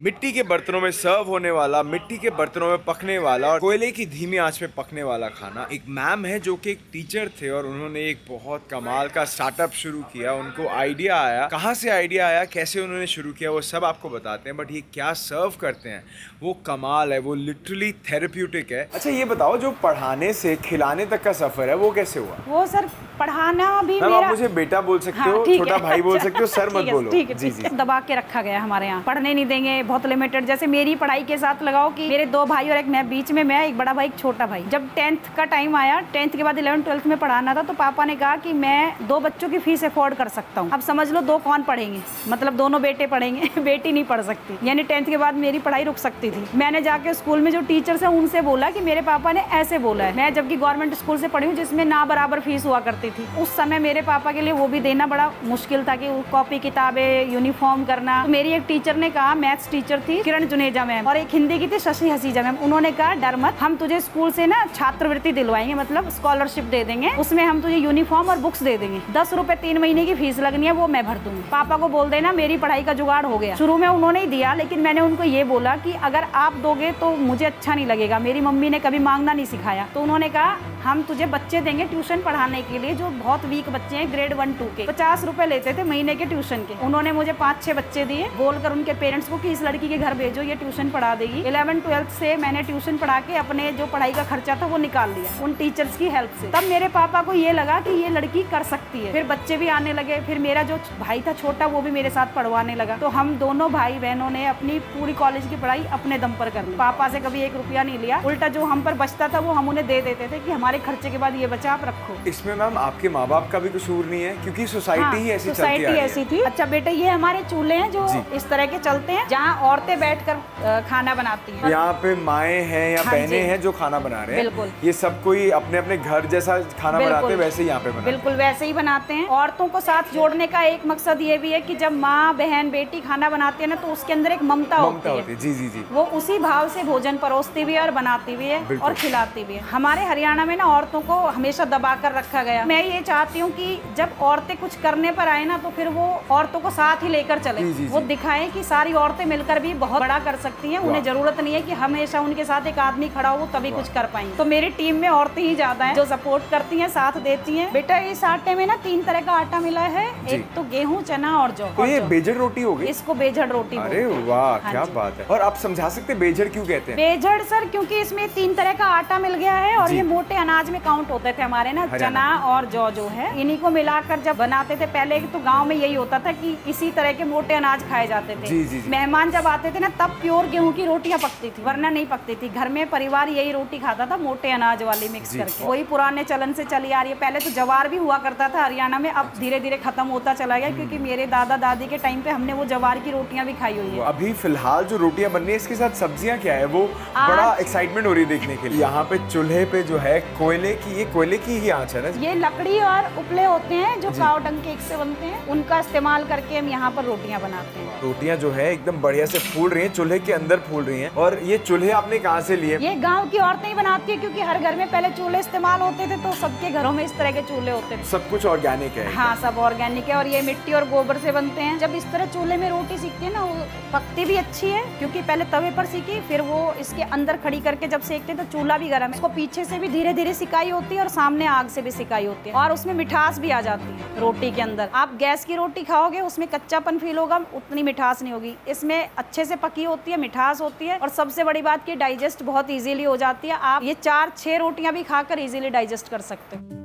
मिट्टी के बर्तनों में सर्व होने वाला, मिट्टी के बर्तनों में पकने वाला और कोयले की धीमी आंच पे पकने वाला खाना। एक मैम है जो कि एक टीचर थे और उन्होंने एक बहुत कमाल का स्टार्टअप शुरू किया। उनको आइडिया आया, कहाँ से आइडिया आया, कैसे उन्होंने शुरू किया, वो सब आपको बताते हैं। बट ये क्या सर्व करते हैं वो कमाल है, वो लिटरली थेरेप्यूटिक है। अच्छा ये बताओ, जो पढ़ाने से खिलाने तक का सफर है वो कैसे हुआ? वो सर पढ़ाना भी मैम मेरा... आप मुझे बेटा बोल सकते हो, हाँ, छोटा भाई बोल सकते हो, सर मत बोलो। ठीक है, जी जी। दबा के रखा गया हमारे यहाँ, पढ़ने नहीं देंगे, बहुत लिमिटेड। जैसे मेरी पढ़ाई के साथ लगाओ कि मेरे 2 भाई और एक मैं, बीच में मैं, एक बड़ा भाई एक छोटा भाई। जब 10th का टाइम आया, 10th के बाद 11th 12th में पढ़ाना था, तो पापा ने कहा कि मैं 2 बच्चों की फीस अफोर्ड कर सकता हूँ। अब समझ लो 2 कौन पढ़ेंगे, मतलब दोनों बेटे पढ़ेंगे बेटी नहीं पढ़ सकती। यानी 10th के बाद मेरी पढ़ाई रुक सकती थी। मैंने जाके स्कूल में जो टीचर्स हैं उनसे बोला कि मेरे पापा ने ऐसे बोला है। मैं जबकि गवर्नमेंट स्कूल से पढ़ी हूँ जिसमें ना बराबर फीस हुआ करती थी। उस समय मेरे पापा के लिए वो भी देना बड़ा मुश्किल था कि कॉपी किताबें यूनिफॉर्म करना। तो मेरी एक टीचर ने कहा, मैथ्स टीचर थी किरण जुनेजा मैम, और एक हिंदी की थी शशि हसीजा मैम। उन्होंने कहा डर मत, हम तुझे स्कूल से ना छात्रवृत्ति दिलवाएंगे, मतलब स्कॉलरशिप दे देंगे, उसमें हम तुझे यूनिफॉर्म और बुक्स दे देंगे। 10 रुपए 3 महीने की फीस लगनी है, वो मैं भर दूंगी। पापा को बोल देना मेरी पढ़ाई का जुगाड़ हो गया। शुरू में उन्होंने ही दिया, लेकिन मैंने उनको ये बोला कि अगर आप दोगे तो मुझे अच्छा नहीं लगेगा। मेरी मम्मी ने कभी मांगना नहीं सिखाया। तो उन्होंने कहा हम तुझे बच्चे देंगे ट्यूशन पढ़ाने के लिए, जो बहुत वीक बच्चे हैं, ग्रेड 1 2 के। 50 रुपए लेते थे महीने के ट्यूशन के। उन्होंने मुझे 5-6 बच्चे दिए, बोलकर उनके पेरेंट्स को कि इस लड़की के घर भेजो, ये ट्यूशन पढ़ा देगी। 11th 12th से मैंने ट्यूशन पढ़ा के अपने जो पढ़ाई का खर्चा था वो निकाल लिया उन टीचर्स की हेल्प से। तब मेरे पापा को ये लगा कि ये लड़की कर सकती है। फिर बच्चे भी आने लगे। फिर मेरा जो भाई था छोटा, वो भी मेरे साथ पढ़वाने लगा। तो हम दोनों भाई बहनों ने अपनी पूरी कॉलेज की पढ़ाई अपने दम पर कर ली। पापा से कभी 1 रुपया नहीं लिया। उल्टा जो हम पर बचता था वो हम उन्हें दे देते थे कि हमारे खर्चे के बाद ये बचा आप रखो। इसमें मैम आपके माँ बाप का भी कसूर नहीं है, क्योंकि सोसाइटी ही ऐसी चलती आ रही है। सोसाइटी ऐसी थी। अच्छा बेटे, ये हमारे चूल्हे हैं जो इस तरह के चलते हैं, जहाँ औरतें बैठकर खाना बनाती हैं। यहाँ पे माएँ हैं या बहनें हैं जो खाना बना रहे हैं। बिल्कुल। ये सब कोई अपने अपने घर जैसा खाना बनाते हैं, वैसे ही यहाँ पे बनाते हैं। बिल्कुल वैसे ही बनाते हैं। औरतों को साथ जोड़ने का एक मकसद ये भी है कि जब माँ बहन बेटी खाना बनाती है ना, तो उसके अंदर एक ममता होती है। जी जी जी। वो उसी भाव से भोजन परोसती भी है और बनाती भी है और खिलाती भी है। हमारे हरियाणा में ना औरतों को हमेशा दबा कर रखा गया। मैं ये चाहती हूँ कि जब औरतें कुछ करने पर आए ना, तो फिर वो औरतों को साथ ही लेकर चले। वो दिखाएं कि सारी औरतें मिलकर भी बहुत बड़ा कर सकती हैं। उन्हें जरूरत नहीं है कि हमेशा उनके साथ एक आदमी खड़ा हो तभी कुछ कर पाएंगे। तो मेरी टीम में औरतें ही ज्यादा हैं जो सपोर्ट करती हैं, साथ देती हैं। बेटा इस आटे में ना 3 तरह का आटा मिला है, एक तो गेहूं, चना और जौ। तो ये बेजड़ रोटी हो गई? इसको बेजड़ रोटी। अरे वाह, क्या बात है। और आप समझा सकते हैं बेजड़ क्यों कहते हैं? बेजड़ सर क्योंकि इसमें 3 तरह का आटा मिल गया है और ये मोटे अनाज में काउंट होते थे हमारे ना, चना और जौ जो है। इन्हीं को मिलाकर जब बनाते थे पहले, तो गाँव में यही होता था कि इसी तरह के मोटे अनाज खाए जाते थे। मेहमान जब आते थे ना, तब प्योर गेहूं की रोटियां पकती थी, वरना नहीं पकती थी। घर में परिवार यही रोटी खाता था, मोटे अनाज वाली मिक्स करके। वही पुराने चलन से चली आ रही है। पहले तो जवार भी हुआ करता था हरियाणा में, अब धीरे धीरे खत्म होता चला गया, क्योंकि मेरे दादा दादी के टाइम पे हमने वो जवार की रोटियां भी खाई हुई है। अभी फिलहाल जो रोटियां बन रही है, इसके साथ सब्जियां क्या है, वो बड़ा एक्साइटमेंट हो रही है देखने के लिए। यहाँ पे चूल्हे पे जो है कोयले की, ये कोयले की ही आंच है ना? ये लकड़ी और उपले होते हैं जो काव डंग के से बनते हैं, उनका इस्तेमाल करके हम यहाँ पर रोटियां बनाते हैं। रोटियां जो है एकदम बढ़िया से फूल रही हैं, चूल्हे के अंदर फूल रही हैं। और ये चूल्हे आपने कहाँ से लिए? ये गांव की औरतें ही बनाती है, क्योंकि हर घर में पहले चूल्हे इस्तेमाल होते थे, तो सबके घरों में इस तरह के चूल्हे होते थे। सब कुछ ऑर्गेनिक है? हाँ, सब ऑर्गेनिक है। और ये मिट्टी और गोबर से बनते हैं। जब इस तरह चूल्हे में रोटी सीखती है ना, वो पकती भी अच्छी है, क्योंकि पहले तवे पर सीखी, फिर वो इसके अंदर खड़ी करके जब सेकते तो चूल्हा भी गर्म है। उसको पीछे से भी धीरे धीरे सिकाई होती है और सामने आग से भी सिकाई होती है, और उसमें मिठास भी आ जाती है रोटी के अंदर। आप गैस की रोटी खाओगे, उसमें कच्चापन फील होगा, उतनी मिठास नहीं होगी। इसमें अच्छे से पकी होती है, मिठास होती है, और सबसे बड़ी बात कि डाइजेस्ट बहुत इजीली हो जाती है। आप ये 4-6 रोटियां भी खाकर इजीली डाइजेस्ट कर सकते हो।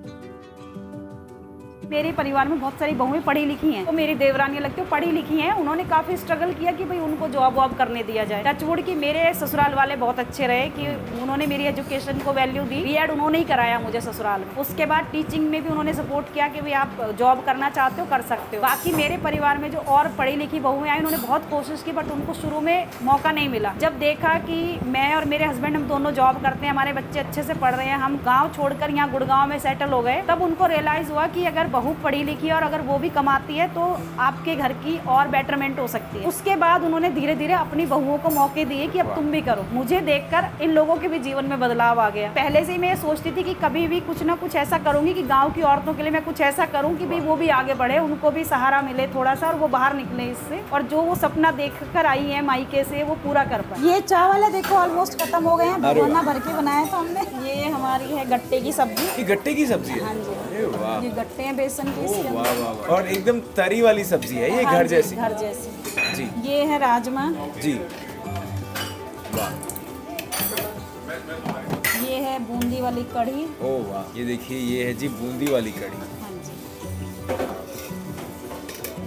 मेरे परिवार में बहुत सारी बहुएं पढ़ी लिखी हैं, तो मेरी देवरानियां लगती है पढ़ी लिखी हैं। उन्होंने काफी स्ट्रगल किया कि भाई उनको जॉब वॉब करने दिया जाए। टचवुड की मेरे ससुराल वाले बहुत अच्छे रहे कि उन्होंने मेरी एजुकेशन को वैल्यू दी। बीएड उन्होंने ही कराया मुझे ससुराल में। उसके बाद टीचिंग में भी उन्होंने सपोर्ट किया कि भाई आप जॉब करना चाहते हो कर सकते हो। बाकी मेरे परिवार में जो और पढ़ी लिखी बहुएं आई, उन्होंने बहुत कोशिश की, बट उनको शुरू में मौका नहीं मिला। जब देखा कि मैं और मेरे हस्बैंड हम दोनों जॉब करते हैं, हमारे बच्चे अच्छे से पढ़ रहे हैं, हम गाँव छोड़कर यहाँ गुड़गांव में सेटल हो गए, तब उनको रियलाइज हुआ कि अगर बहू पढ़ी लिखी और अगर वो भी कमाती है तो आपके घर की और बेटरमेंट हो सकती है। उसके बाद उन्होंने धीरे धीरे अपनी बहुओं को मौके दिए कि अब तुम भी करो। मुझे देखकर इन लोगों के भी जीवन में बदलाव आ गया। पहले से ही मैं सोचती थी कि कभी भी कुछ ना कुछ ऐसा करूंगी कि गाँव की औरतों के लिए मैं कुछ ऐसा करूँ कि भाई वो भी आगे बढ़े, उनको भी सहारा मिले थोड़ा सा और वो बाहर निकले इससे, और जो वो सपना देख कर आई है मायके से वो पूरा कर पाए। ये चावल है देखो ऑलमोस्ट खत्म हो गए हैं, भगोना भर के बनाया था हमने। ये हमारी है गट्टे की सब्जी। ये गट्टे की सब्जी है? हाँ जी, ये गट्टे हैं बेसन के इसके अंदर। वाह वाह वाह। और एकदम तरी वाली सब्जी है ये? घर जैसी? घर जैसी जी। ये है राजमा जी, वाह। ये है बूंदी वाली कढ़ी। ओह वाह, ये देखिए ये है जी बूंदी वाली कढ़ी। हाँ जी,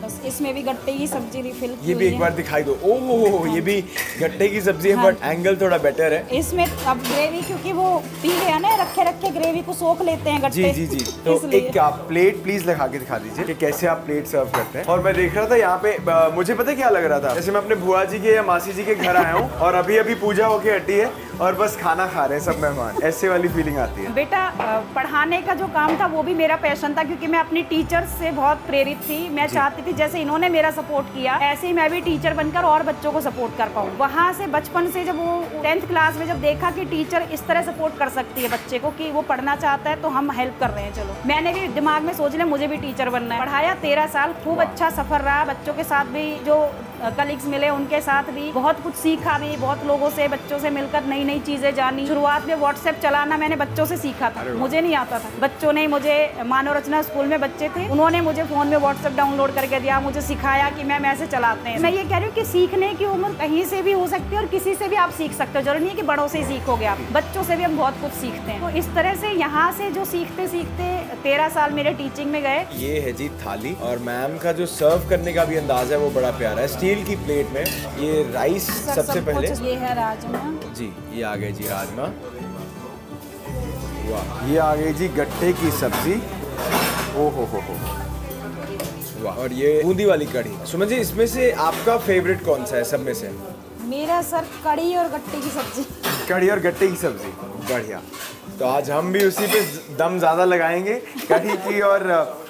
बस इसमें भी गट्टे की सब्जी रिफिल ये भी एक बार दिखाई दो। ओह ये भी गट्टे की सब्जी है, बट एंगल थोड़ा बेटर है इसमें। अब ग्रेवी क्योंकि वो पी गया ना, रखे रखे ग्रेवी को सोख लेते हैं गट्टे। जी जी जी। तो एक आप प्लेट प्लीज लगा के दिखा दीजिए कि कैसे आप प्लेट सर्व करते हैं। और मैं देख रहा था यहाँ पे मुझे पता क्या लग रहा था, जैसे मैं अपने बुआ जी के या मासी जी के घर आया हूँ और अभी अभी पूजा होके हटी है और बस खाना खा रहे हैं सब मेहमान, ऐसे वाली फीलिंग आती है। बेटा पढ़ाने का जो काम था वो भी मेरा पैशन था, क्योंकि मैं अपनी टीचर से बहुत प्रेरित थी। मैं चाहती थी जैसे इन्होंने मेरा सपोर्ट किया ऐसे ही मैं भी टीचर बनकर और बच्चों को सपोर्ट कर पाऊँ। वहाँ से बचपन से जब वो 10th क्लास में जब देखा कि टीचर इस तरह सपोर्ट कर सकती है बच्चे को कि वो पढ़ना चाहता है तो हम हेल्प कर रहे हैं, चलो मैंने भी दिमाग में सोच लिया मुझे भी टीचर बनना है। पढ़ाया 13 साल, खूब अच्छा सफर रहा। बच्चों के साथ भी जो कलीग्स मिले उनके साथ भी बहुत कुछ सीखा, भी बहुत लोगों से बच्चों से मिलकर नई नई चीजें जानी। शुरुआत में व्हाट्सएप चलाना मैंने बच्चों से सीखा था, मुझे नहीं आता था। बच्चों ने मुझे, मानव रचना स्कूल में बच्चे थे, उन्होंने मुझे फोन में व्हाट्सएप डाउनलोड करके दिया, मुझे सिखाया कि मैम ऐसे चलाते हैं। मैं ये कह रही हूँ कि सीखने की उम्र कहीं से भी हो सकती है और किसी से भी आप सीख सकते हो, जरूरी नहीं है कि बड़ों से ही सीखोगे आप, बच्चों से भी हम बहुत कुछ सीखते हैं। तो इस तरह से यहाँ से जो सीखते सीखते 13 साल मेरे टीचिंग में गए। ये है जी थाली, और मैम का जो सर्व करने का भी अंदाज है वो बड़ा प्यारा है। स्टील की प्लेट में ये राइस सबसे पहले। ये है राजमा जी, ये आ गए जी राजमा। वाह, ये आ गई जी गट्टे की सब्जी। ओ हो वाह, और ये बूंदी वाली कढ़ी। सुमन जी, इसमें से आपका फेवरेट कौन सा है सब में से? मेरा सर कढ़ी और गट्टे की सब्जी। कढ़ी और गट्टे की सब्जी, बढ़िया। तो आज हम भी उसी पे दम ज़्यादा लगाएंगे, कढ़ी की और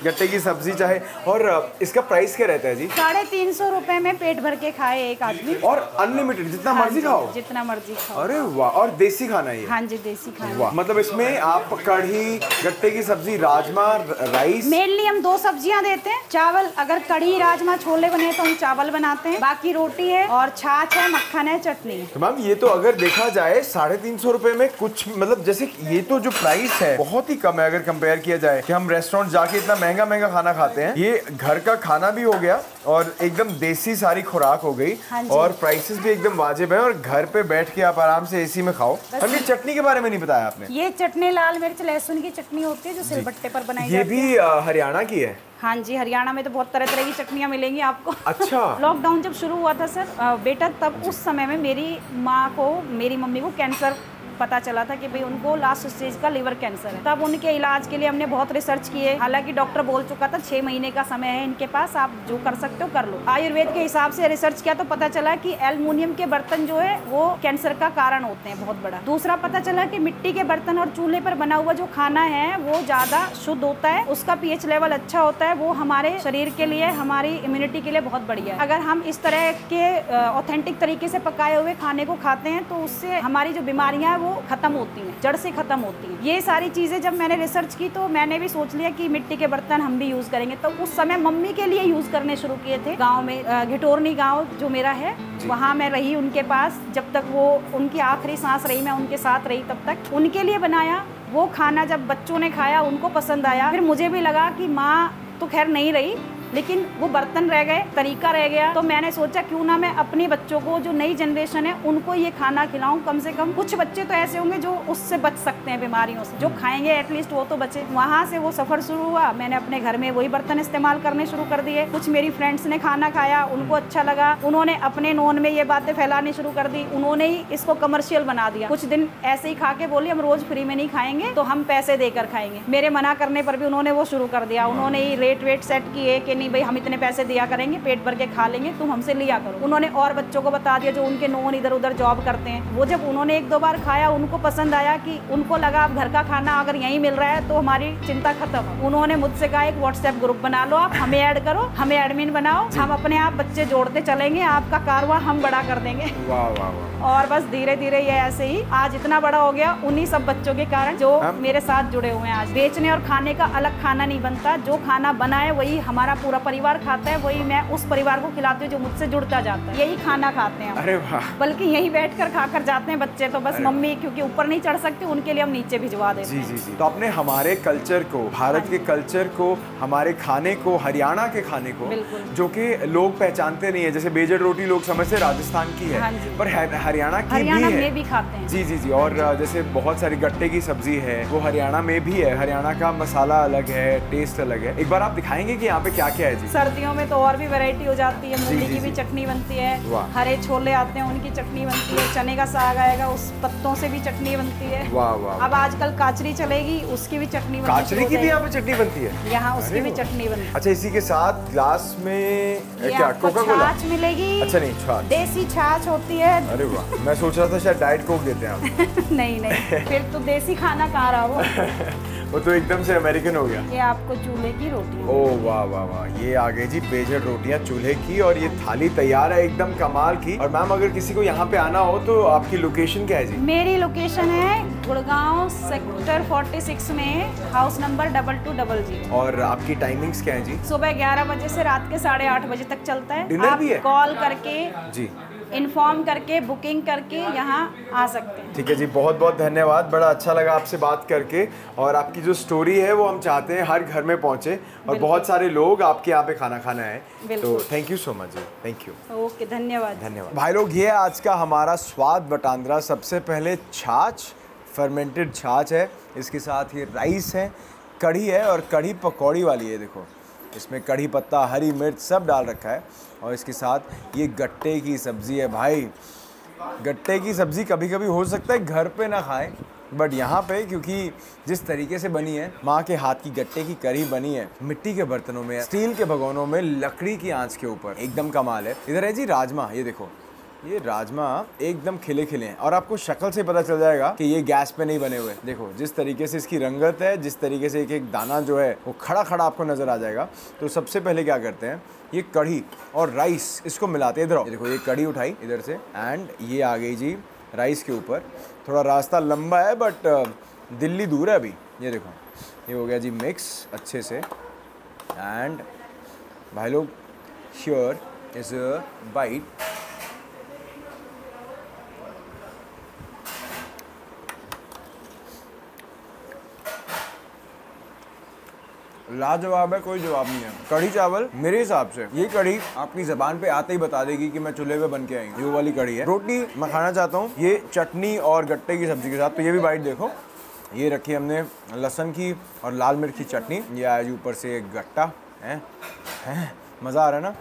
गट्टे की सब्जी चाहे। और इसका प्राइस क्या रहता है जी? 350 रुपए में पेट भर के खाए एक आदमी, और अनलिमिटेड जितना मर्जी खाओ? जितना मर्जी खाओ। अरे वाह, और देसी खाना ये? हाँ जी, देसी खाना। वाह, मतलब इसमें आप कढ़ी, गट्टे की सब्जी, राजमा, राइस। मेनली हम 2 सब्जियां देते हैं। चावल, अगर कढ़ी राजमा छोले बने तो हम चावल बनाते हैं, बाकी रोटी है और छाछ है, मक्खन है, चटनी है। तो मैम ये तो अगर देखा जाए 350 रुपए में कुछ, मतलब जैसे ये तो जो प्राइस है बहुत ही कम है अगर कंपेयर किया जाए कि हम रेस्टोरेंट जाके इतना महंगा महंगा खाना खाते हैं। ये घर का खाना भी हो गया और एकदम देसी सारी खुराक हो गई। हाँ, और प्राइसेस भी एकदम वाजिब है और घर पे बैठ के आप आराम से एसी में खाओ। हम ये चटनी के बारे में नहीं बताया आपने। ये चटनी लाल मिर्च लहसुन की चटनी होती है जो सिलबट्टे पर बनाई ये जाती है। भी हरियाणा की है? हाँ जी, हरियाणा में तो बहुत तरह तरह की चटनियाँ मिलेंगी आपको। अच्छा। लॉकडाउन जब शुरू हुआ था सर बेटा, तब उस समय में मेरी माँ को, मेरी मम्मी को कैंसर पता चला था कि भाई उनको लास्ट स्टेज का लिवर कैंसर है। तब उनके इलाज के लिए हमने बहुत रिसर्च किए। हालांकि डॉक्टर बोल चुका था 6 महीने का समय है इनके पास, आप जो कर सकते हो कर लो। आयुर्वेद के हिसाब से रिसर्च किया तो पता चला कि एल्युमिनियम के बर्तन जो है वो कैंसर का कारण होते हैं बहुत बड़ा। दूसरा पता चला कि मिट्टी के बर्तन और चूल्हे पर बना हुआ जो खाना है वो ज्यादा शुद्ध होता है, उसका pH लेवल अच्छा होता है, वो हमारे शरीर के लिए, हमारी इम्यूनिटी के लिए बहुत बढ़िया है। अगर हम इस तरह के ऑथेंटिक तरीके से पकाए हुए खाने को खाते हैं तो उससे हमारी जो बीमारियां हैं वो खत्म होती हैं, जड़ से खत्म होती हैं। ये सारी चीजें जब मैंने रिसर्च की तो मैंने भी सोच लिया कि मिट्टी के बर्तन हम भी यूज करेंगे। तो उस समय मम्मी के लिए यूज करने शुरू किए थे। गांव में घिटोरनी गांव जो मेरा है वहाँ मैं रही उनके पास, जब तक वो उनकी आखिरी सांस रही मैं उनके साथ रही तब तक उनके लिए बनाया वो खाना। जब बच्चों ने खाया उनको पसंद आया, फिर मुझे भी लगा कि माँ तो खैर नहीं रही लेकिन वो बर्तन रह गए, तरीका रह गया। तो मैंने सोचा क्यों ना मैं अपने बच्चों को, जो नई जनरेशन है, उनको ये खाना खिलाऊं। कम से कम कुछ बच्चे तो ऐसे होंगे जो उससे बच सकते हैं, बीमारियों से, जो खाएंगे एटलीस्ट वो तो बचे। वहाँ से वो सफर शुरू हुआ। मैंने अपने घर में वही बर्तन इस्तेमाल करने शुरू कर दिए। कुछ मेरी फ्रेंड्स ने खाना खाया, उनको अच्छा लगा, उन्होंने अपने नोन में ये बातें फैलानी शुरू कर दी। उन्होंने ही इसको कमर्शियल बना दिया। कुछ दिन ऐसे ही खा के बोली हम रोज फ्री में नहीं खाएंगे, तो हम पैसे देकर खाएंगे। मेरे मना करने पर भी उन्होंने वो शुरू कर दिया। उन्होंने ही रेट वेट सेट किए कि नहीं भाई हम इतने पैसे दिया करेंगे, पेट भर के खा लेंगे, तुम हमसे लिया करो। उन्होंने और बच्चों को बता दिया जो उनके नोन इधर उधर जॉब करते हैं। वो जब उन्होंने 1-2 बार खाया, उनको पसंद आया कि उनको लगा अब घर का खाना अगर यहीं मिल रहा है तो हमारी चिंता खत्म। उन्होंने मुझसे कहा एक व्हाट्सएप ग्रुप बना लो, आप हमें ऐड करो, हमें एडमिन बनाओ, हम अपने आप बच्चे जोड़ते चलेंगे, आपका कारवां हम बड़ा कर देंगे। वाह वाह वाह। और बस धीरे धीरे ये ऐसे ही आज इतना बड़ा हो गया, उन्हीं सब बच्चों के कारण जो मेरे साथ जुड़े हुए हैं। आज बेचने और खाने का अलग खाना नहीं बनता, जो खाना बना है वही हमारा पूरा परिवार खाता है, वही मैं उस परिवार को खिलाती हूँ जो मुझसे जुड़ता जाता है। यही खाना खाते हैं। अरे वाह। बल्कि यही बैठ कर खाकर जाते हैं बच्चे, तो बस मम्मी क्योंकि ऊपर नहीं चढ़ सकती, उनके लिए हम नीचे भिजवा देते हैं। जी जी जी। तो आपने हमारे कल्चर को, भारत के कल्चर को, हमारे खाने को, हरियाणा के खाने को, जो कि लोग पहचानते नहीं है, जैसे बेजड़ रोटी लोग समझते राजस्थान की है, पर हरियाणा की भी है। में भी खाते हैं। जी जी जी। और जैसे बहुत सारी गट्टे की सब्जी है, वो हरियाणा में भी है। हरियाणा का मसाला अलग है, टेस्ट अलग है। एक बार आप दिखाएंगे कि यहाँ पे क्या क्या है जी? सर्दियों में तो और भी वैरायटी हो जाती है, मूली की भी चटनी बनती है, हरे छोले आते हैं उनकी चटनी बनती है, चने का साग आएगा उस पत्तों से भी चटनी बनती है। वाह वाह। अब आजकल काचरी चलेगी, उसकी भी चटनी बनती है। काचरी की भी यहाँ पे चटनी बनती है? यहाँ उसकी भी चटनी बनती है। अच्छा, इसी के साथ ग्लास में क्या कोका कोला? छाछ मिलेगी। अच्छा नहीं, छाछ, देसी छाछ होती है। अरे वाह, मैं सोच रहा था शायद डाइट कोक देते हैं आप। नहीं नहीं, फिर तो देसी खाना कहाँ रहा वो। वो तो एकदम से अमेरिकन हो गया। ये आपको चूल्हे की रोटी। ओह वाह वाह वाह। ये आ गई जी बेजड़ रोटियां चूल्हे की, और ये थाली तैयार है एकदम कमाल की। और मैम अगर किसी को यहाँ पे आना हो तो आपकी लोकेशन क्या है जी? मेरी लोकेशन है गुड़गांव सेक्टर 46 में, हाउस नंबर 2200। और आपकी टाइमिंग्स क्या है जी? सुबह 11 बजे से रात के 8:30 बजे तक चलता है। डिनर भी है? कॉल करके जी, इन्फॉर्म करके, बुकिंग करके यहाँ आ सकते हैं। ठीक है जी, बहुत बहुत धन्यवाद। बड़ा अच्छा लगा आपसे बात करके, और आपकी जो स्टोरी है वो हम चाहते हैं हर घर में पहुँचे, और बहुत सारे लोग आपके यहाँ पे खाना खाना है। तो thank you so much ji, thank you. Okay, धन्यवाद। धन्यवाद भाई लोग। ये आज का हमारा स्वाद बटांद्रा। सबसे पहले छाछ, फर्मेंटेड छाछ है, इसके साथ ये राइस है, कढ़ी है, और कढ़ी पकौड़ी वाली है। देखो इसमें कढ़ी पत्ता, हरी मिर्च सब डाल रखा है, और इसके साथ ये गट्टे की सब्ज़ी है। भाई गट्टे की सब्ज़ी कभी कभी हो सकता है घर पे ना खाएं, बट यहाँ पे क्योंकि जिस तरीके से बनी है, माँ के हाथ की गट्टे की कढ़ी बनी है, मिट्टी के बर्तनों में, स्टील के भगोनों में, लकड़ी की आंच के ऊपर, एकदम कमाल है। इधर है जी राजमा। ये देखो, ये राजमा एकदम खिले खिले हैं, और आपको शक्ल से पता चल जाएगा कि ये गैस पे नहीं बने हुए। देखो जिस तरीके से इसकी रंगत है, जिस तरीके से एक एक दाना जो है वो खड़ा खड़ा आपको नजर आ जाएगा। तो सबसे पहले क्या करते हैं, ये कढ़ी और राइस इसको मिलाते हैं। इधर देखो, ये कढ़ी उठाई इधर से, एंड ये आ गई जी राइस के ऊपर। थोड़ा रास्ता लंबा है बट दिल्ली दूर है अभी। ये देखो, ये हो गया जी मिक्स अच्छे से, एंड भाई लोग हियर इज अ बाइट। लाजवाब है, कोई जवाब नहीं है। कढ़ी चावल मेरे हिसाब से ये कढ़ी आपकी ज़बान पे आते ही बता देगी कि मैं चूल्हे पे बन के आई हूँ। ये वाली कढ़ी है। रोटी मैं खाना चाहता हूँ ये चटनी और गट्टे की सब्जी के साथ। तो ये भी बाइट देखो, ये रखी हमने लहसुन की और लाल मिर्च की चटनी। ये आया जी ऊपर से गट्टा है, मज़ा आ रहा है ना।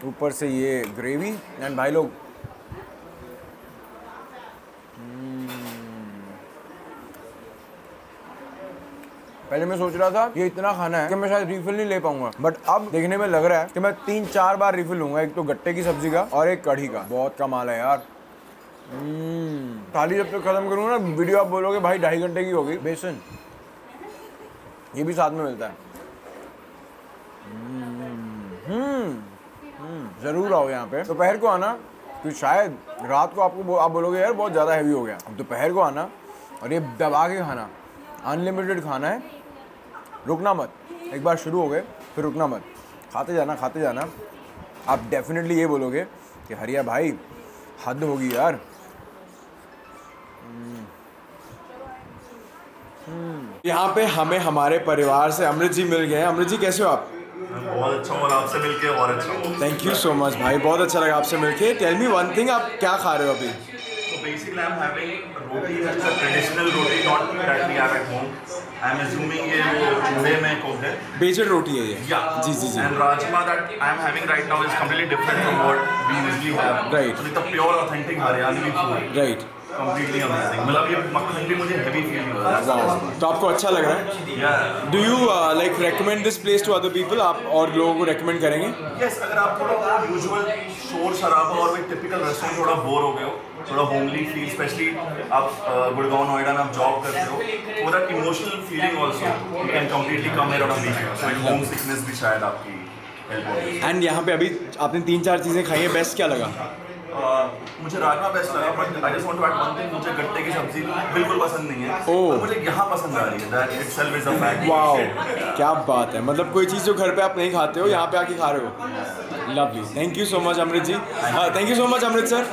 ऊपर से ये ग्रेवी, एंड भाई लोग पहले मैं सोच रहा था ये इतना खाना है कि मैं शायद रिफिल नहीं ले पाऊंगा, बट अब देखने में लग रहा है कि मैं 3-4 बार रिफिल लूंगा। एक तो गट्टे की सब्जी का और एक कढ़ी का। बहुत कमाल है यार। थाली जब तक खत्म करूंगा ना, वीडियो आप बोलोगे भाई 2.5 घंटे की होगी। बेसन ये भी साथ में मिलता है। जरूर आओ यहाँ पे। दोपहर को आना, क्योंकि शायद रात को आपको आप बोलोगे यार बहुत ज़्यादा हैवी हो गया। दोपहर को आना और ये दबा के खाना, अनलिमिटेड खाना है, रुकना मत। एक बार शुरू हो गए फिर रुकना मत, खाते जाना। आप डेफिनेटली ये बोलोगे कि हरिया भाई हद होगी यार। यहाँ पे हमें हमारे परिवार से अमृत जी मिल गए हैं। अमृत जी कैसे हो आप? बहुत अच्छा हूँ, आपसे मिलके और अच्छा हूँ। थैंक यू सो मच भाई, बहुत अच्छा लगा आपसे मिलके। टेल मी वन थिंग, आप क्या खा रहे हो अभी? So basically I'm having roti, that's a traditional roti, not that we have at home. I'm assuming ये वो चूल्हे में cooked है। बेजड़ रोटी है ये? Yeah. Ji. And rajma that I'm having right now is completely different from what we usually have. Right. So it's a pure authentic Haryani food. Right. completely amazing. मतलब ये मक्खन भी मुझे heavy feel हो रहा है। Wow. तो आपको अच्छा लग रहा है? Yeah. Do you like recommend this place to other people? आप और लोगों को recommend करेंगे? Yes, अगर आप थोड़ा usual शोर शराबा और एक typical restaurant थोड़ा बोर हो गए हो, थोड़ा homely feel, especially आप गुड़गांव नोएडा में आप जॉब करते हो, तो that emotional feeling also you can completely come here on a weekend. So एक home sickness भी शायद आपकी help होगी। एंड यहाँ पे अभी आपने 3-4 चीज़ें खाई हैं, बेस्ट क्या लगा? मुझे राजमा बेस्ट लगा, but I just want to add one thing, मुझे गट्टे की सब्जी बिल्कुल पसंद नहीं है। ओह। मुझे यहाँ पसंद आ रही है, that itself is a fact. Wow, क्या बात है, मतलब कोई चीज़ जो घर पे आप नहीं खाते हो यहाँ पे आके खा रहे हो। Lovely, thank you so much Amrit ji, thank you so much Amrit sir.